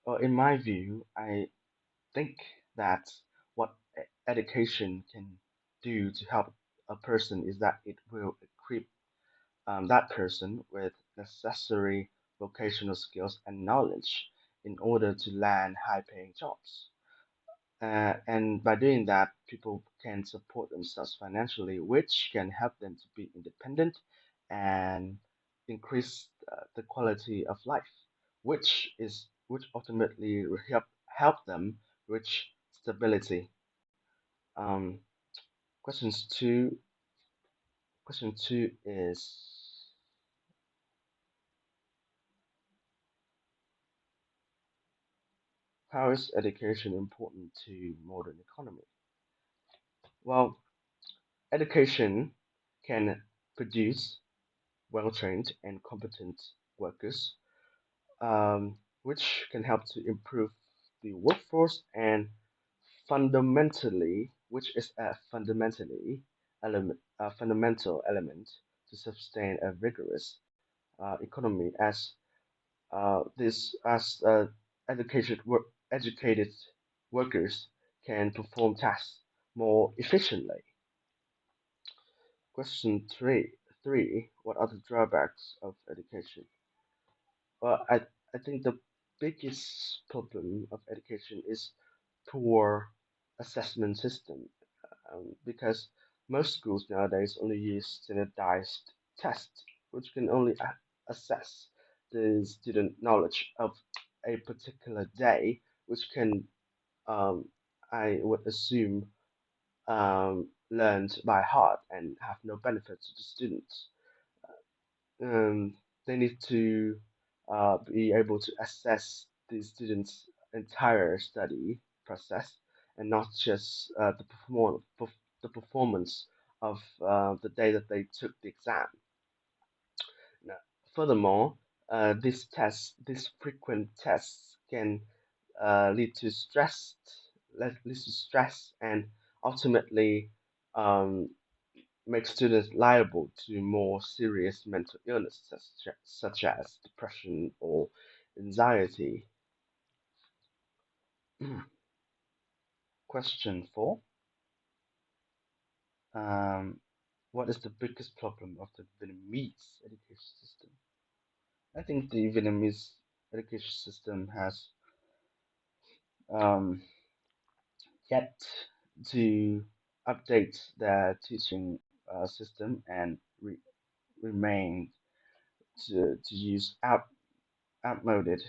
In my view, I think that what education can do to help a person is that it will equip that person with necessary vocational skills and knowledge in order to land high-paying jobs. And by doing that, people can support themselves financially, which can help them to be independent and increase the quality of life, which ultimately will help them reach stability. Um, questions two. Question two is how is education important to modern economy? Well, education can produce well-trained and competent workers, which can help to improve the workforce and which is a fundamental element to sustain a vigorous economy as educated workers can perform tasks more efficiently. Question three, what are the drawbacks of education? Well, I think the biggest problem of education is poor assessment system, because most schools nowadays only use standardized tests, which can only assess the student knowledge of a particular day, which can, I would assume, learned by heart and have no benefit to the students. um, they need to be able to assess the students' entire study process and not just the performance of the day that they took the exam. Now, furthermore, these frequent tests can lead to stress and ultimately um, make students liable to more serious mental illness such as depression or anxiety. Question four. Um, what is the biggest problem of the Vietnamese education system? I think the Vietnamese education system has um, yet to update their teaching system and remain to use outmoded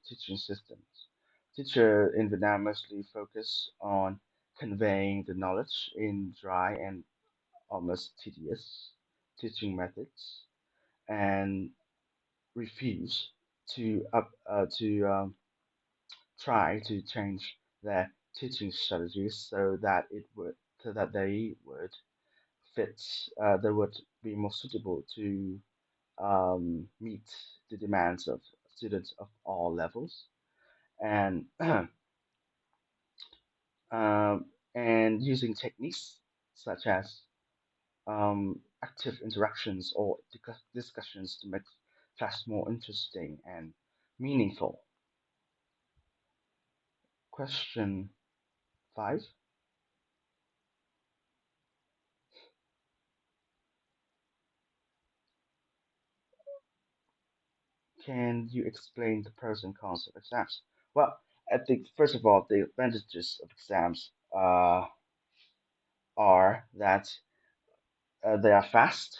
teaching systems. Teacher in Vietnam mostly focus on conveying the knowledge in dry and almost tedious teaching methods and refuse to try to change their teaching strategies so that fit they would be more suitable to meet the demands of students of all levels and and using techniques such as active interactions or discussions to make class more interesting and meaningful. Question five. Can you explain the pros and cons of exams? Well, I think first of all, the advantages of exams are that they are fast.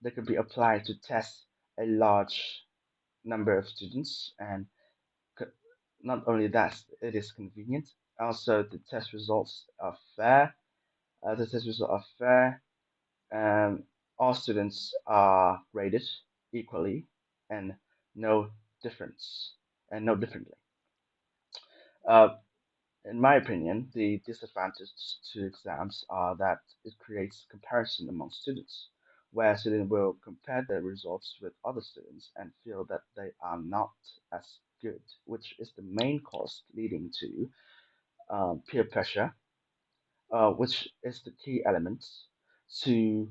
They could be applied to test a large number of students, and co- not only that, it is convenient. Also, the test results are fair. The test results are fair. Um, all students are rated equally, and no difference, and no differently. Uh, in my opinion, the disadvantages to exams are that it creates comparison among students, where students will compare their results with other students and feel that they are not as good, which is the main cause leading to peer pressure, which is the key element to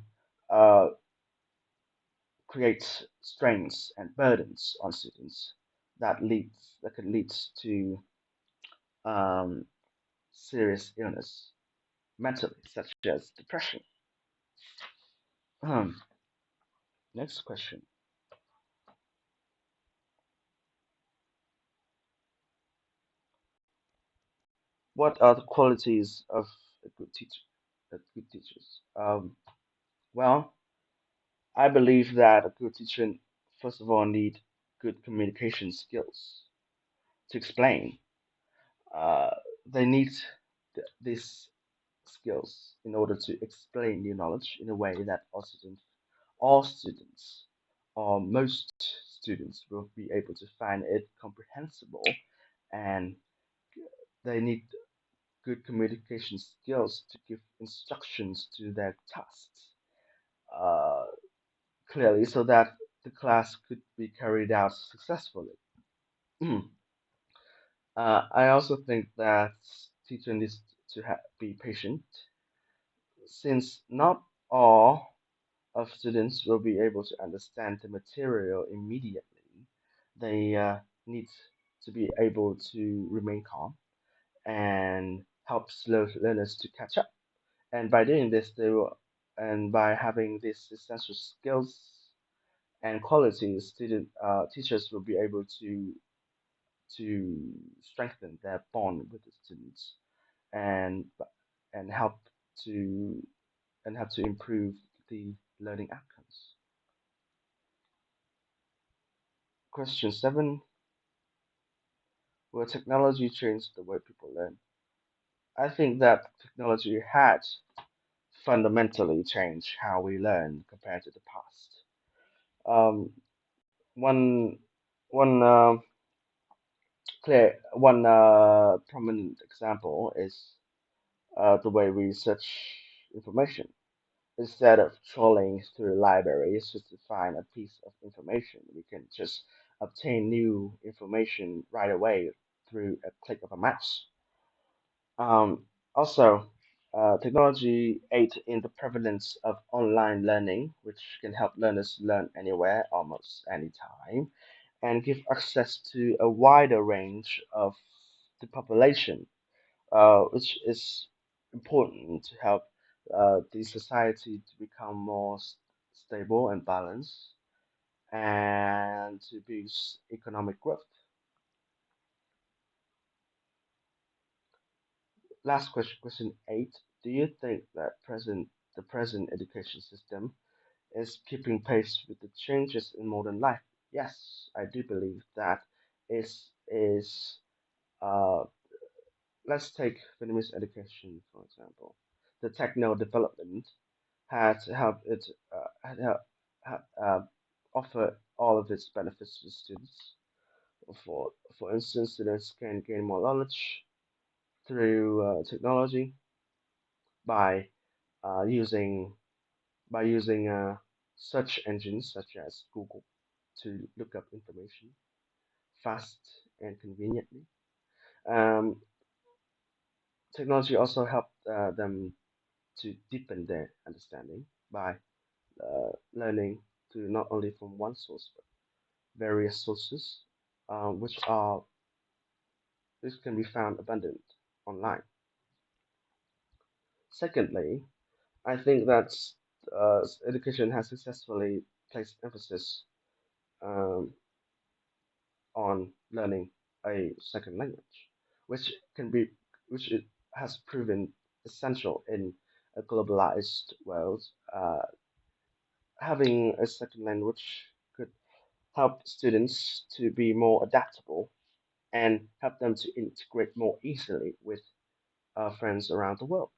uh, create strains and burdens on students. that could lead to um, serious illness mentally, such as depression. Um, Next question: what are the qualities of a good teacher? A good teachers. Well, I believe that a good teacher, first of all, need good communication skills to explain. Uh, they need these skills in order to explain new knowledge in a way that all students, or most students, will be able to find it comprehensible, and they need good communication skills to give instructions to their tasks uh, clearly so that the class could be carried out successfully. I also think that teacher needs to be patient since not all of students will be able to understand the material immediately. They need to be able to remain calm and help slow learners to catch up. And by doing this, and by having these essential skills and qualities, teachers will be able to strengthen their bond with the students and and help to help to improve the learning outcomes. Question 7: will technology change the way people learn? I think that technology has fundamentally changed how we learn compared to the past. Um, one one prominent example is the way we search information. Instead of trawling through libraries just to find a piece of information, we can just obtain new information right away through a click of a mouse. Also, technology aid in the prevalence of online learning, which can help learners learn anywhere, almost anytime, and give access to a wider range of the population, which is important to help the society to become more stable and balanced and to boost economic growth. Last question, question 8. Do you think that the present education system is keeping pace with the changes in modern life? Yes, I do believe that is uh, let's take Vietnamese education for example. The techno development had helped it had offer all of its benefits to students. For for instance, students can gain more knowledge through technology by using search engines such as Google to look up information fast and conveniently. Um, Technology also helped them to deepen their understanding by learning to not only from one source but various sources, which are which can be found abundant online. Secondly, I think that education has successfully placed emphasis um, on learning a second language, which can be which it has proven essential in a globalized world. Having a second language could help students to be more adaptable and help them to integrate more easily with friends around the world.